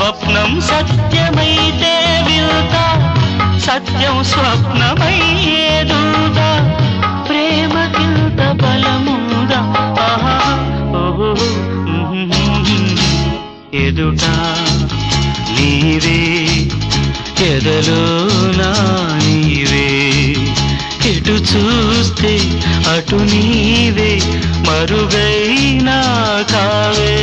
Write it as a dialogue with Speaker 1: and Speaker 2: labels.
Speaker 1: స్వప్నం సత్యమైతే వింత సత్యం స్వప్నమయ్యేదుదా ప్రేమకింత బలముందా ఆహా ఓహో ఎదుట నీవే ఎదలో నా నీవే ఎటు చూస్తే అటు నీవే మరుగైనా కావే